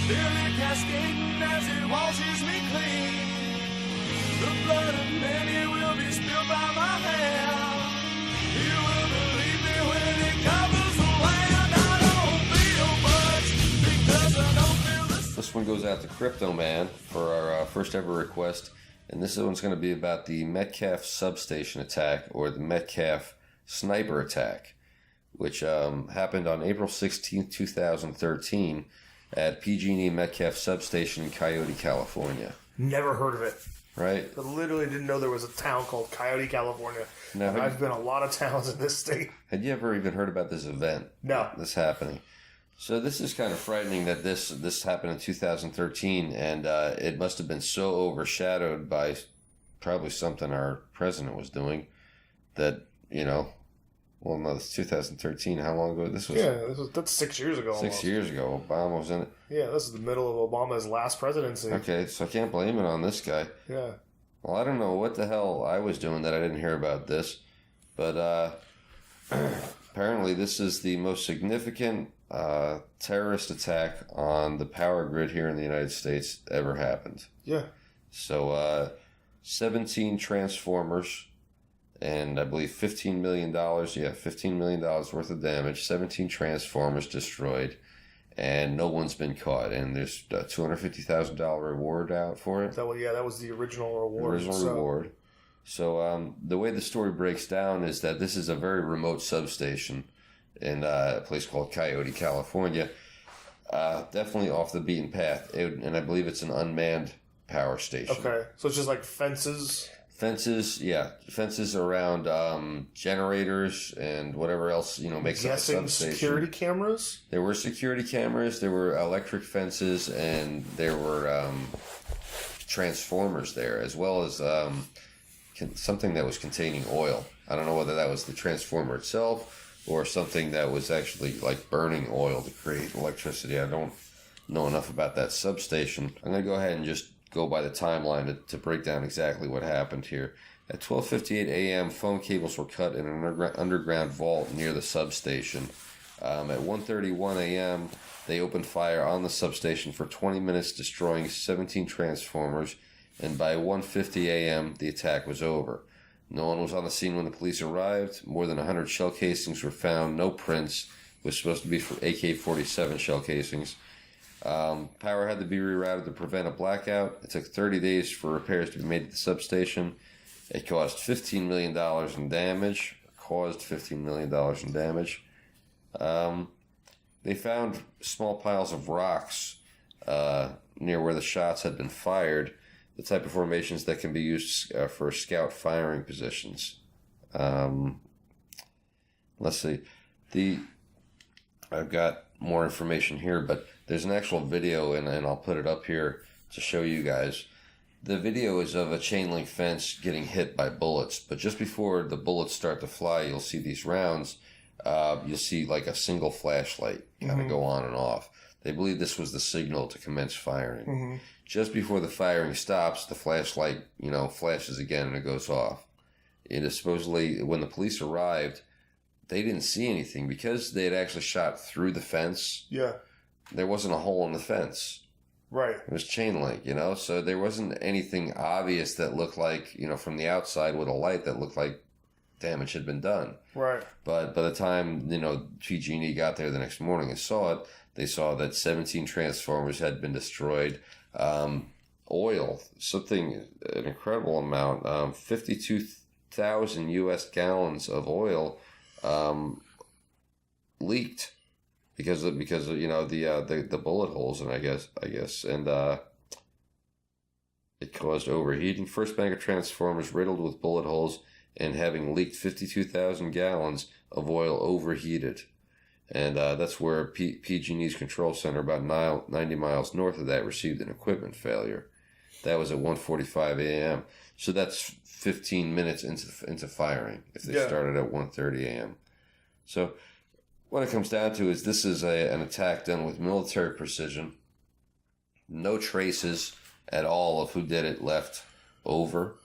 Billy cascading as it washes me clean. The blood of many will be spilled by my hand. You will believe me when it covers the land. I don't feel much because I don't feel the... This one goes out to Crypto Man for our first ever request. And this one's going to be about the Metcalf substation attack, or the Metcalf sniper attack, which happened on April 16th, 2013 at PG&E Metcalf substation in Coyote, California. Never heard of it. Right? I literally didn't know there was a town called Coyote, California. Now, and I've been a lot of towns in this state. Had you ever even heard about this event? No. This happening? So this is kind of frightening that this happened in 2013, and it must have been so overshadowed by probably something our president was doing that, you know, well, no, it's 2013. How long ago this was? Yeah, that's 6 years ago. 6 years ago. Obama was in it. Yeah, this is the middle of Obama's last presidency. Okay, so I can't blame it on this guy. Yeah. Well, I don't know what the hell I was doing that I didn't hear about this, but apparently this is the most significant terrorist attack on the power grid here in the United States ever happened. Yeah. So 17 transformers and I believe $15 million. Yeah, $15 million worth of damage. 17 transformers destroyed, and no one's been caught. And there's a $250,000 reward out for it. That was the original reward. Reward. So the way the story breaks down is that this is a very remote substation in a place called Coyote, California. Definitely off the beaten path. And I believe it's an unmanned power station. Okay. So it's just like fences? Fences around generators and whatever else, makes up a substation. Security cameras? There were security cameras, there were electric fences, and there were transformers there, as well as something that was containing oil. I don't know whether that was the transformer itself or something that was actually like burning oil to create electricity. I don't know enough about that substation. I'm going to go ahead and just go by the timeline to break down exactly what happened here. At 12:58 a.m., phone cables were cut in an underground vault near the substation. At 1:31 a.m., they opened fire on the substation for 20 minutes, destroying 17 transformers, and by 1:50 a.m., the attack was over. No one was on the scene when the police arrived. More than 100 shell casings were found. No prints. It was supposed to be for AK-47 shell casings. Power had to be rerouted to prevent a blackout. It took 30 days for repairs to be made to the substation. It caused $15 million in damage. They found small piles of rocks near where the shots had been fired, the type of formations that can be used for scout firing positions. Let's see. I've got more information here, but there's an actual video, and I'll put it up here to show you guys. The video is of a chain link fence getting hit by bullets, but just before the bullets start to fly, you'll see these rounds. You'll see like a single flashlight kind of go on and off. They believe this was the signal to commence firing. Mm-hmm. Just before the firing stops, the flashlight, flashes again and it goes off. It is supposedly, when the police arrived, they didn't see anything because they had actually shot through the fence. Yeah. There wasn't a hole in the fence. Right. It was chain link, so there wasn't anything obvious that looked like, from the outside with a light that looked like damage had been done. Right. But by the time, PG&E got there the next morning and saw it, they saw that 17 transformers had been destroyed. Oil, an incredible amount, 52,000 U.S. gallons of oil leaked because of the bullet holes, and I guess and it caused overheating. First bank of transformers riddled with bullet holes and having leaked 52,000 gallons of oil overheated. And that's where PG&E's control center, about 90 miles north of that, received an equipment failure. That was at 1:45 a.m. So that's 15 minutes into firing if they started at 1:30 a.m. So what it comes down to is this is an attack done with military precision. No traces at all of who did it left over.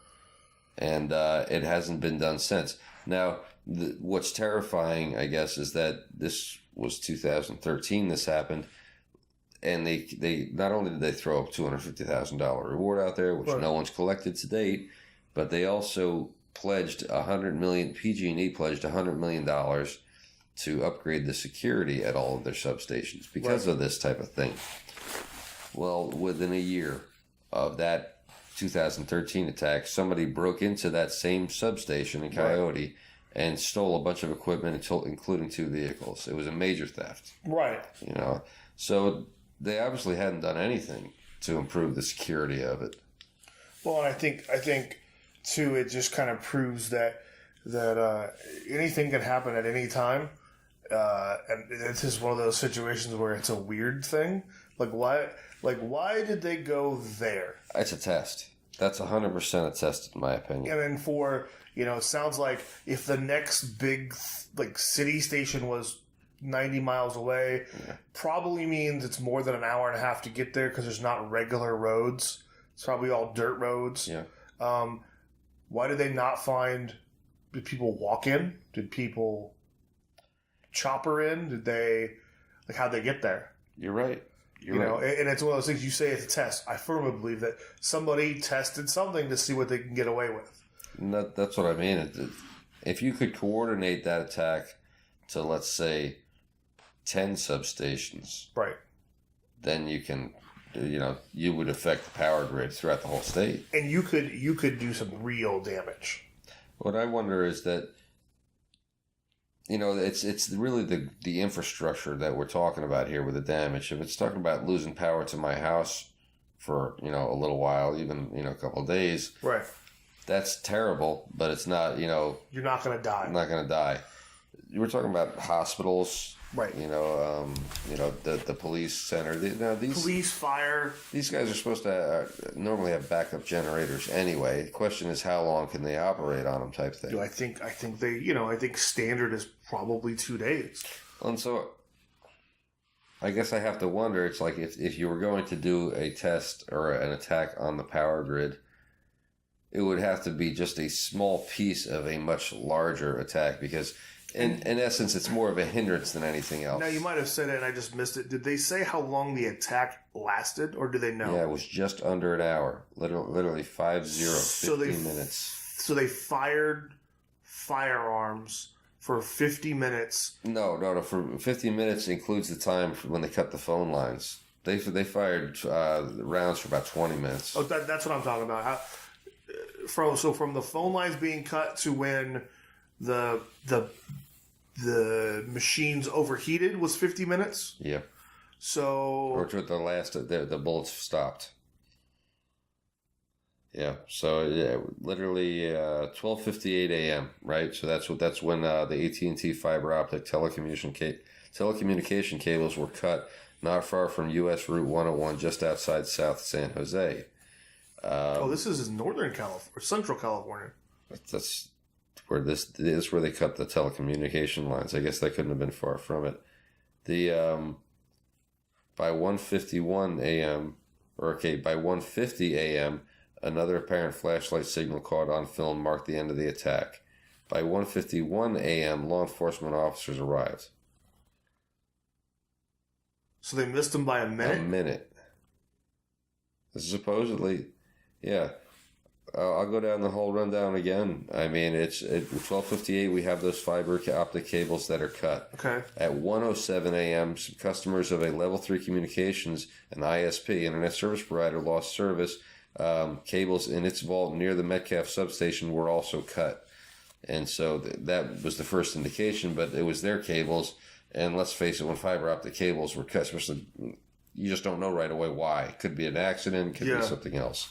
And it hasn't been done since. Now, what's terrifying, I guess, is that this was 2013 this happened. And they not only did they throw a $250,000 reward out there, which Right. no one's collected to date, but they also pledged PG&E pledged $100 million to upgrade the security at all of their substations because of this type of thing. Well, within a year of that 2013 attack, somebody broke into that same substation in Coyote and stole a bunch of equipment, including 2 vehicles. It was a major theft. Right. You know, so they obviously hadn't done anything to improve the security of it. Well, and I think too, it just kind of proves that anything can happen at any time, and it's just one of those situations where it's a weird thing. Why did they go there? It's a test. That's 100% a test, in my opinion. And then it sounds like if the next big city station was 90 miles away, probably means it's more than an hour and a half to get there because there's not regular roads. It's probably all dirt roads. Yeah. Why did they not find? Did people walk in? Did people chopper in? Did they how'd they get there? You're right. You know, and it's one of those things you say it's a test. I firmly believe that somebody tested something to see what they can get away with. And that's what I mean. If you could coordinate that attack to, let's say, 10 substations, Right. then you would affect the power grid throughout the whole state. And you could do some real damage. What I wonder is that, it's really the infrastructure that we're talking about here with the damage. If it's talking about losing power to my house for, a little while, even, a couple of days, Right. that's terrible, but it's not, You're not going to die. I'm not going to die. You were talking about hospitals, Right. The police center. Police, fire. These guys are supposed to normally have backup generators anyway. The question is, how long can they operate on them, type thing. I think I think standard is probably 2 days. And so, I guess I have to wonder. It's like if you were going to do a test or an attack on the power grid, it would have to be just a small piece of a much larger attack because. In essence, it's more of a hindrance than anything else. Now, you might have said it and I just missed it. Did they say how long the attack lasted, or do they know? Yeah, it was just under an hour. Literally 15 minutes. So they fired firearms for 50 minutes. No. For 50 minutes includes the time when they cut the phone lines. They fired rounds for about 20 minutes. Oh, that's what I'm talking about. From the phone lines being cut to when the machines overheated was 50 minutes. Yeah. So or to the last, the bullets stopped. Yeah. So literally 12:58 a.m. Right. So that's when the AT&T fiber optic telecommunication cables were cut not far from U.S. Route 101, just outside South San Jose. This is in Northern California or Central California. That's where this is where they cut the telecommunication lines. I guess that couldn't have been far from it. By 1:51 a.m. by 1:50 a.m. another apparent flashlight signal caught on film marked the end of the attack. By 1:51 a.m. law enforcement officers arrived. So they missed him by a minute? A minute. Supposedly, yeah. I'll go down the whole rundown again. I mean, it's at 12:58. We have those fiber optic cables that are cut. Okay. At 1:07 a.m., some customers of a Level 3 Communications, an ISP, Internet Service Provider, lost service. Cables in its vault near the Metcalf substation were also cut. And so that was the first indication, but it was their cables. And let's face it, when fiber optic cables were cut, especially, you just don't know right away why. It could be an accident, could be something else.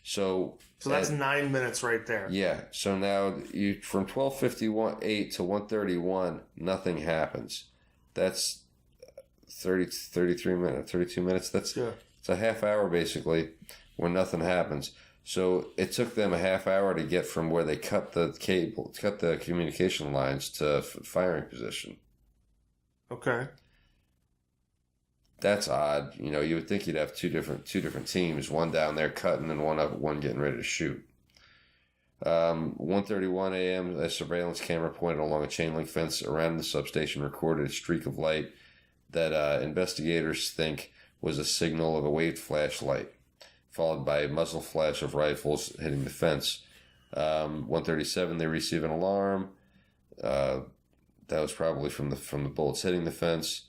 So that's 9 minutes right there. Yeah. So now from 12:58 to 1:31, nothing happens. That's 33 minutes, 32 minutes. It's a half hour basically when nothing happens. So it took them a half hour to get from where they cut the communication lines to firing position. Okay. That's odd. You would think you'd have two different teams, one down there cutting and one getting ready to shoot. 1:31 a.m. a surveillance camera pointed along a chain link fence around the substation recorded a streak of light that investigators think was a signal of a waved flashlight, followed by a muzzle flash of rifles hitting the fence. 1:37, they receive an alarm. That was probably from the bullets hitting the fence.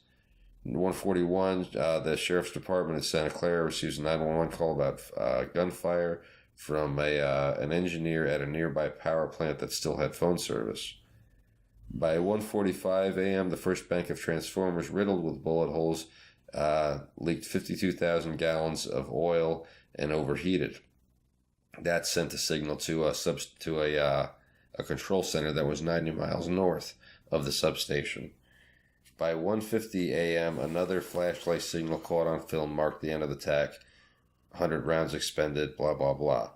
1:41, the sheriff's department in Santa Clara receives a 911 call about gunfire from an engineer at a nearby power plant that still had phone service. By 1:45 a.m., the first bank of transformers riddled with bullet holes leaked 52,000 gallons of oil and overheated. That sent a signal to a control center that was 90 miles north of the substation. By 1:50 a.m., another flashlight signal caught on film marked the end of the attack. 100 rounds expended, blah, blah, blah.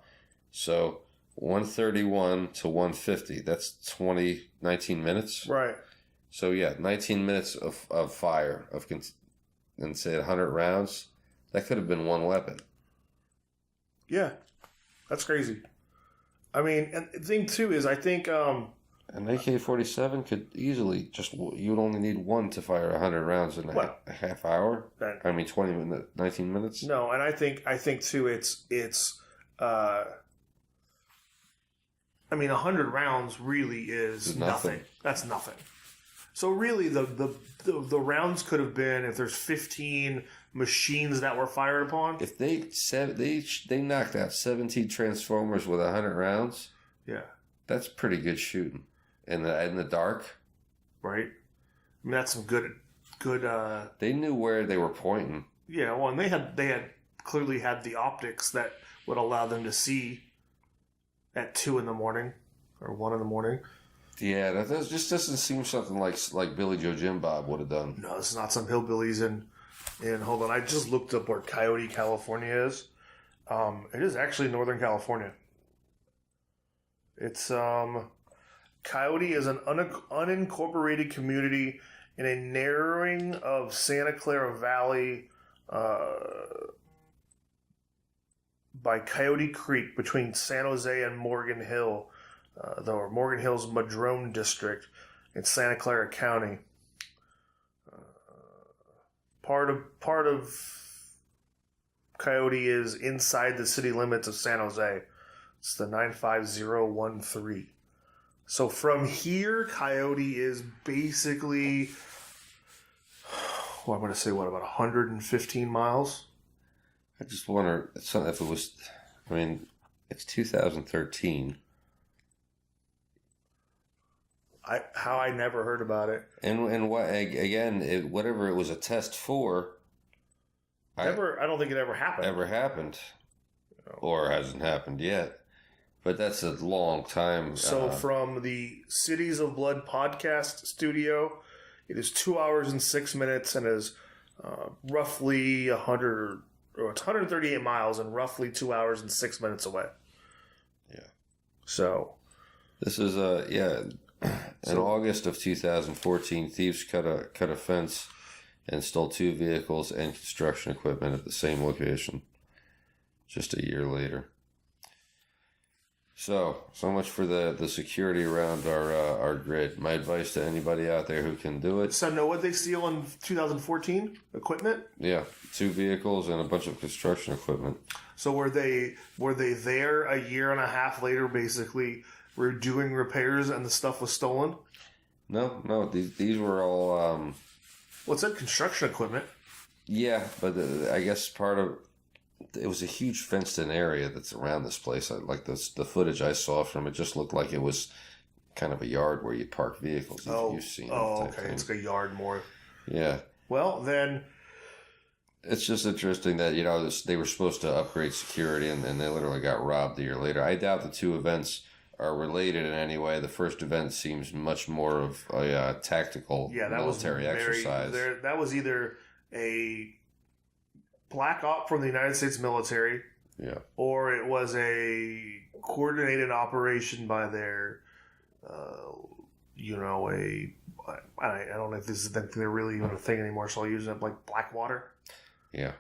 So 1:31 to 1:50, that's 19 minutes? Right. So yeah, 19 minutes of fire, and say 100 rounds. That could have been one weapon. Yeah. That's crazy. I mean, and the thing too is I think... An AK-47 could easily you'd only need one to fire 100 rounds in a half hour. 19 minutes. No, and I think too it's 100 rounds really is nothing. That's nothing. So really the rounds could have been, if there's 15 machines that were fired upon. If they knocked out 17 transformers with 100 rounds. Yeah. That's pretty good shooting. In the dark, right? I mean, that's some good. They knew where they were pointing. Yeah, well, and they had clearly had the optics that would allow them to see at 2 a.m. or 1 a.m. Yeah, that just doesn't seem something like Billy Joe Jim Bob would have done. No, it's not some hillbillies in. Hold on, I just looked up where Coyote, California is. It is actually Northern California. It's Coyote is an unincorporated community in a narrowing of Santa Clara Valley by Coyote Creek between San Jose and Morgan Hill, Morgan Hill's Madrone District in Santa Clara County. Part of Coyote is inside the city limits of San Jose. It's the 95013. So from here, Coyote is basically, I'm going to say, about 115 miles? I just wonder if it was, it's 2013. I never heard about it. And what, again, whatever it was a test for. I don't think it ever happened. Or hasn't happened yet. But that's a long time. So from the Cities of Blood podcast studio, it is 2 hours and 6 minutes and is roughly 138 miles and roughly 2 hours and 6 minutes away. Yeah. So this is in August of 2014, thieves cut a fence and stole 2 vehicles and construction equipment at the same location. Just a year later. So much for the security around our grid. My advice to anybody out there who can do it. So, what did they steal in 2014? Equipment? Yeah, 2 vehicles and a bunch of construction equipment. So were they there a year and a half later, basically, were doing repairs and the stuff was stolen? No, these were all. Well, it said construction equipment. Yeah, but I guess part of. It was a huge fenced-in area that's around this place. Like the footage I saw from it just looked like it was kind of a yard where you park vehicles. You've seen. Okay. It's like a yard more. Yeah. Well, then. It's just interesting that, they were supposed to upgrade security and they literally got robbed a year later. I doubt the 2 events are related in any way. The first event seems much more of a tactical military exercise. That was either a black op from the United States military, or it was a coordinated operation by their, I don't know if this is they're really even a thing anymore, so I'll use it like Blackwater. Yeah.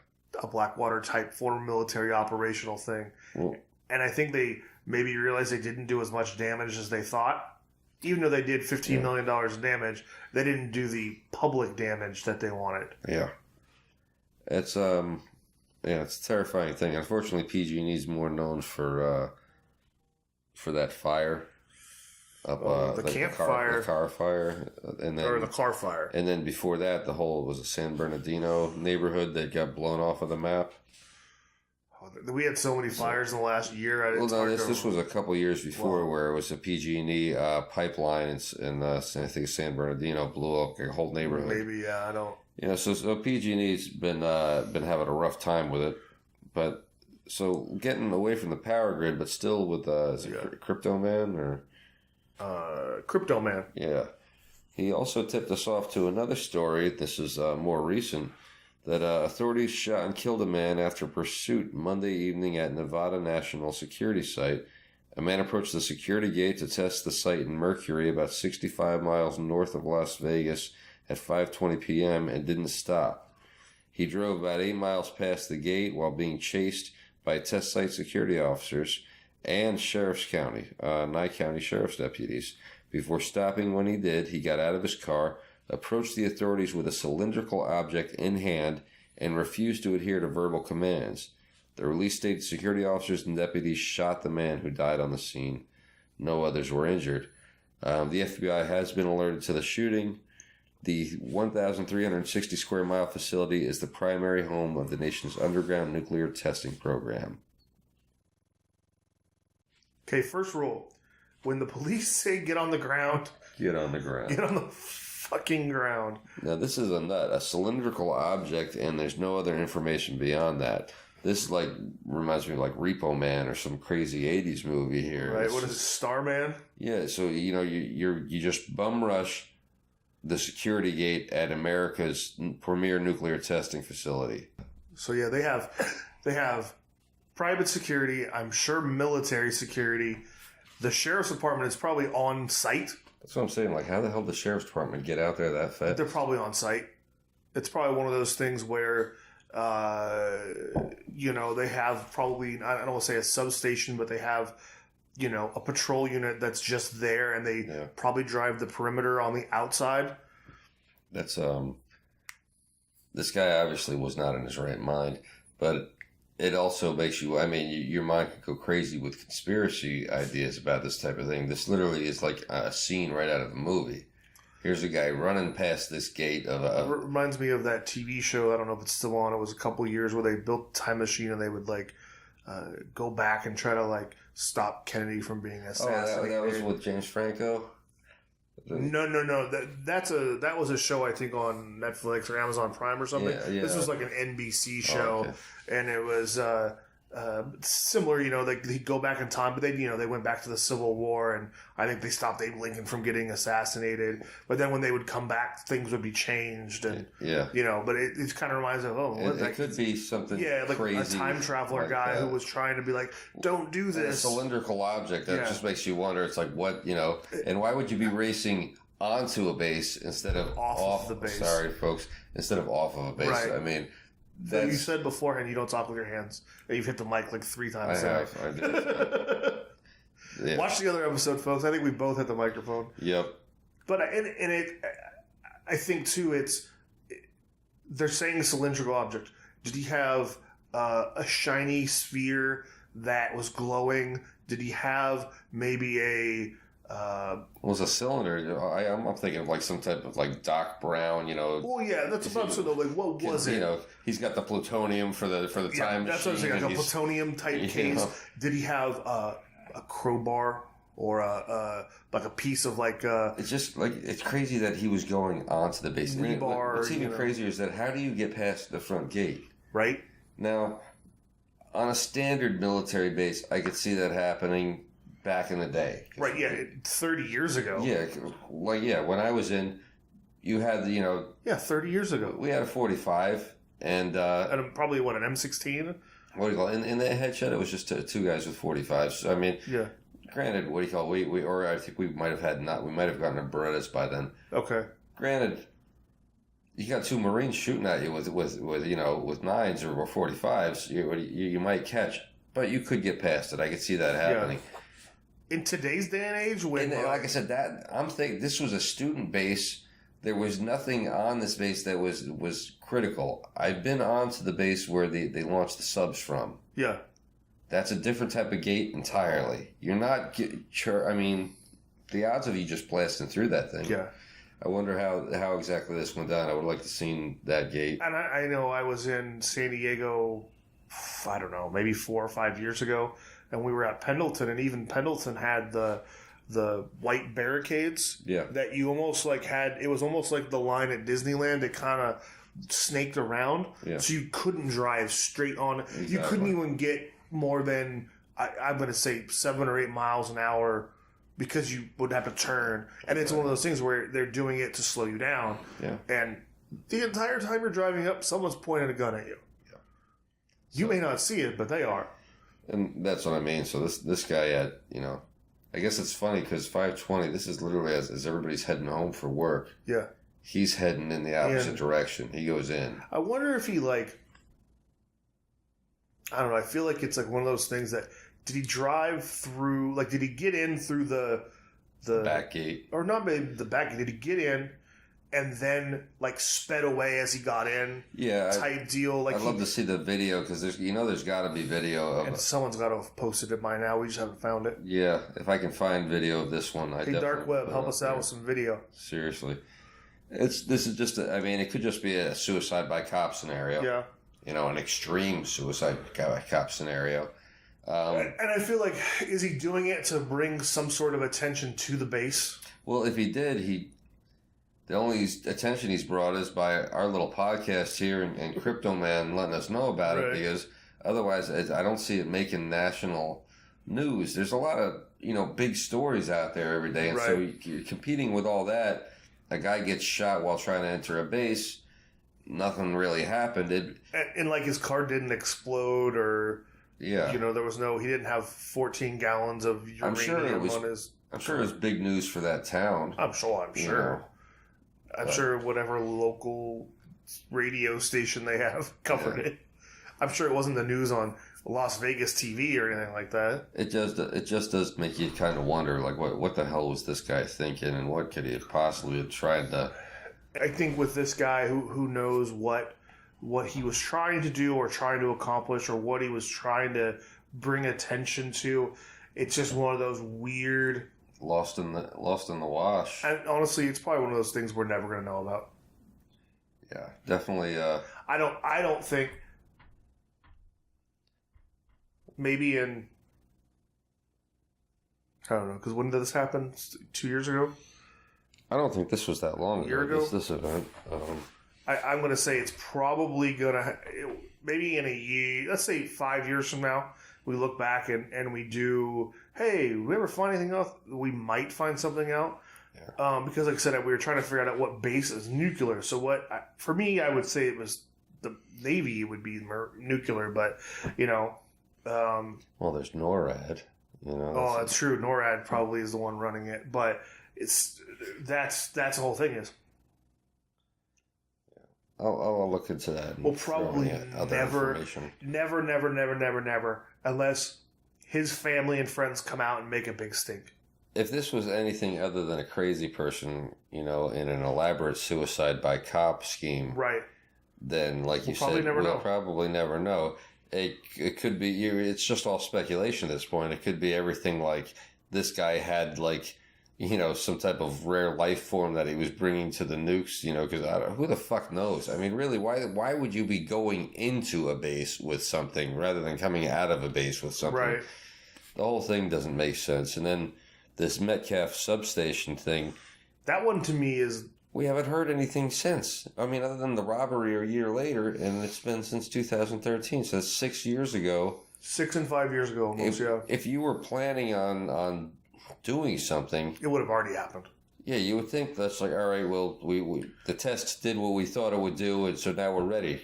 A Blackwater type former military operational thing. Well, and I think they maybe realized they didn't do as much damage as they thought. even though they did $15 million in damage, they didn't do the public damage that they wanted. Yeah. It's it's a terrifying thing. Unfortunately, PG&E is more known for that fire. Up, the like campfire. the car fire. And then, Or the car fire. And then before that, the whole was a San Bernardino neighborhood that got blown off of the map. We had so many fires in the last year. This was a couple years before where it was a PG&E pipeline in I think San Bernardino blew up a whole neighborhood. Maybe, I don't. So PG&E's been having a rough time with it, but so getting away from the power grid, but still with Crypto Man or Crypto Man. Yeah, he also tipped us off to another story. This is more recent. That authorities shot and killed a man after pursuit Monday evening at Nevada National Security Site. A man approached the security gate to test the site in Mercury, about 65 miles north of Las Vegas, at 5:20 p.m. and didn't stop. He drove about 8 miles past the gate while being chased by test site security officers and Nye County Sheriff's deputies. Before stopping when he did, he got out of his car, approached the authorities with a cylindrical object in hand, and refused to adhere to verbal commands. The release stated security officers and deputies shot the man, who died on the scene. No others were injured. The FBI has been alerted to the shooting. The 1,360 square mile facility is the primary home of the nation's underground nuclear testing program. Okay, first rule. When the police say get on the ground... Get on the ground. Get on the fucking ground. Now, this is a cylindrical object, and there's no other information beyond that. This reminds me of Repo Man or some crazy 80s movie here. Right, what is it, Starman? Yeah, so you just bum rush the security gate at America's premier nuclear testing facility. So yeah, they have private security, I'm sure military security. The sheriff's department is probably on site. That's what I'm saying. How the hell did the sheriff's department get out there that fast? They're probably on site. It's probably one of those things where, they have probably, I don't want to say a substation, but they have, a patrol unit that's just there, and they probably drive the perimeter on the outside. That's, this guy obviously was not in his right mind, but it also makes you, your mind can go crazy with conspiracy ideas about this type of thing. This literally is like a scene right out of a movie. Here's a guy running past this gate of a... It reminds me of that TV show, I don't know if it's still on, it was a couple years where they built a time machine and they would go back and try to stop Kennedy from being assassinated. Oh, that was with James Franco? No. That was a show I think on Netflix or Amazon Prime or something. Yeah. This was an NBC show, and it was similar. He'd go back in time, but they went back to the Civil War, and I think they stopped Abe Lincoln from getting assassinated. But then when they would come back, things would be changed, and But it kind of reminds me of it could be something a crazy, time traveler guy who was trying to be don't do this. A cylindrical object that just makes you wonder. It's what and why would you be racing onto a base instead of off the base? Sorry, folks, instead of off of a base. Right. You said beforehand you don't talk with your hands. You've hit the mic 3 times. I did. Yeah. Watch the other episode, folks. I think we both hit the microphone. Yep. But I think too, they're saying cylindrical object. Did he have a shiny sphere that was glowing? Did he have maybe a... was a cylinder. I'm thinking of some type of Doc Brown, Well, yeah, that's what I'm saying. What was it? He's got the plutonium for the time that's what I'm saying. A plutonium type case. Did he have a crowbar or a piece of It's just it's crazy that he was going onto the base. Rebar. What's even crazier is that how do you get past the front gate? Right now, on a standard military base, I could see that happening. Back in the day. Right, 30 years ago. Yeah, when I was in, you had 30 years ago. We had a 45, and probably, an M16? What do you call it? In the headshot, it was just 2 guys with 45s. So, granted, what do you call it? I think we might have gotten a Berettas by then. Okay. Granted, you got 2 Marines shooting at you with 9s or 45s, you might catch, but you could get past it. I could see that happening. in today's day and age, when And like I said, that I'm thinking this was a student base. There was nothing on this base that was critical. I've been on to the base where they launched the subs from. yeah, That's a different type of gate entirely. You're not sure. I mean, the odds of you just blasting through that thing. yeah. I wonder how exactly this went down. I would like to seen that gate. And I know I was in San Diego, I don't know, maybe 4 or 5 years ago, and we were at Pendleton, and even Pendleton had the white barricades. Yeah. That you almost like had. It was almost like the line at Disneyland. It kind of snaked around, Yeah. so you couldn't drive straight on. Exactly. You couldn't even get more than I'm going to say 7 or 8 miles an hour. Because you would have to turn. And it's one of those things where they're doing it to slow you down. Yeah. And the entire time you're driving up, someone's pointing a gun at you. Yeah. You may not see it, but they are. And that's what I mean. So this guy had, I guess it's funny because 520, this is literally as everybody's heading home for work. Yeah. He's heading in the opposite direction. He goes in. I wonder if he, I don't know, I feel like it's like one of those things that, did he drive through, did he get in through the Back gate. Or not maybe the back gate, did he get in and then, sped away as he got in? Yeah. Type deal. I'd love to see the video because there's got to be video of And someone's got to have posted it by now. We just haven't found it. Yeah, if I can find video of this one, Hey, Dark Web, help us out with some video. Seriously. This is just, it could just be a suicide by cop scenario. Yeah. An extreme suicide by cop scenario. And I feel like, is he doing it to bring some sort of attention to the base? Well, if he did, the only attention he's brought is by our little podcast here and Crypto Man letting us know about it, because otherwise I don't see it making national news. There's a lot of, big stories out there every day. And so you're competing with all that. A guy gets shot while trying to enter a base. Nothing really happened. And his car didn't explode or... Yeah. There was he didn't have 14 gallons of uranium on his... I'm sure it was big news for that town. I'm sure. I'm sure whatever local radio station they have covered it. I'm sure it wasn't the news on Las Vegas TV or anything like that. It just does make you kind of wonder, what the hell was this guy thinking, and what could he have possibly tried to... I think with this guy who knows what he was trying to do or trying to accomplish or what he was trying to bring attention to, it's just one of those weird... Lost in the wash. And honestly, it's probably one of those things we're never going to know about. Yeah, definitely. I don't think... Maybe in... I don't know, because when did this happen? 2 years ago? I don't think this was that long A year ago? This event. I'm going to say it's probably going to... Maybe in a year... Let's say 5 years from now, we look back and we do... Hey, we ever find anything else? We might find something out. Yeah. Because like I said, we were trying to figure out what base is nuclear. So for me, I would say it was the Navy would be nuclear, but, well, there's NORAD. That's true. NORAD probably is the one running it, but that's the whole thing is. I'll look into that. We'll probably never, unless his family and friends come out and make a big stink. If this was anything other than a crazy person, in an elaborate suicide by cop scheme, right? Then, like you said, we'll probably never know. It could be. It's just all speculation at this point. It could be everything like this guy had some type of rare life form that he was bringing to the nukes, because who the fuck knows? I mean, really, why would you be going into a base with something rather than coming out of a base with something? Right. The whole thing doesn't make sense. And then this Metcalf substation thing. That one to me is... We haven't heard anything since. I mean, other than the robbery a year later, and it's been since 2013, so that's 6 years ago. 6 and 5 years ago almost, yeah. If you were planning on doing something, it would have already happened. Yeah, you would think that's all right. Well, we the test did what we thought it would do, and so now we're ready.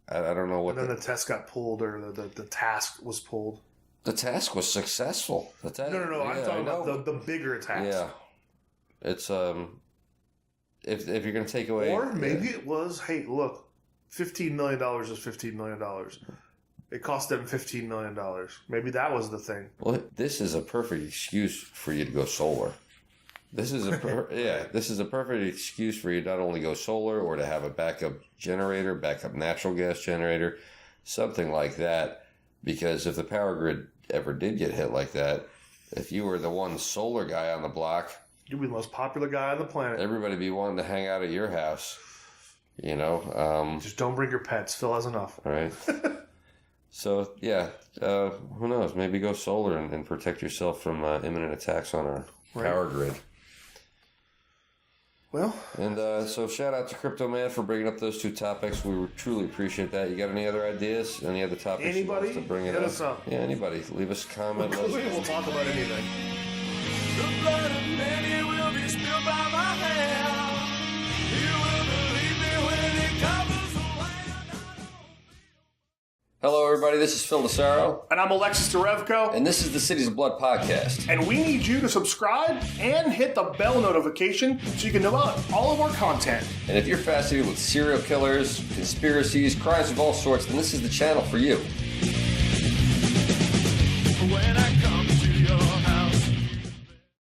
I don't know what. And then the test got pulled, or the task was pulled. The task was successful. No. I'm talking about the bigger task. Yeah, it's if you're going to take away, or maybe it was. Hey, look, $15 million is $15 million. It cost them $15 million. Maybe that was the thing. Well, this is a perfect excuse for you to go solar. This is this is a perfect excuse for you to not only go solar or to have a backup generator, backup natural gas generator, something like that. Because if the power grid ever did get hit like that, if you were the one solar guy on the block, you'd be the most popular guy on the planet. Everybody be wanting to hang out at your house. You know, just don't bring your pets. Phil has enough. All right. So, yeah, who knows? Maybe go solar and protect yourself from imminent attacks on our power grid. Well. And so shout out to Crypto Man for bringing up those two topics. We truly appreciate that. You got any other ideas? Any other topics anybody? You want us to bring it Hit up? us up? Yeah, anybody. Leave us a comment. We'll talk about anything. The blood of many will be spilled by my hand. You will believe me when it covers the land. Hello, everybody. This is Phil Lassaro. And I'm Alexis Derevko. And this is the Cities of Blood podcast. And we need you to subscribe and hit the bell notification so you can know about all of our content. And if you're fascinated with serial killers, conspiracies, crimes of all sorts, then this is the channel for you.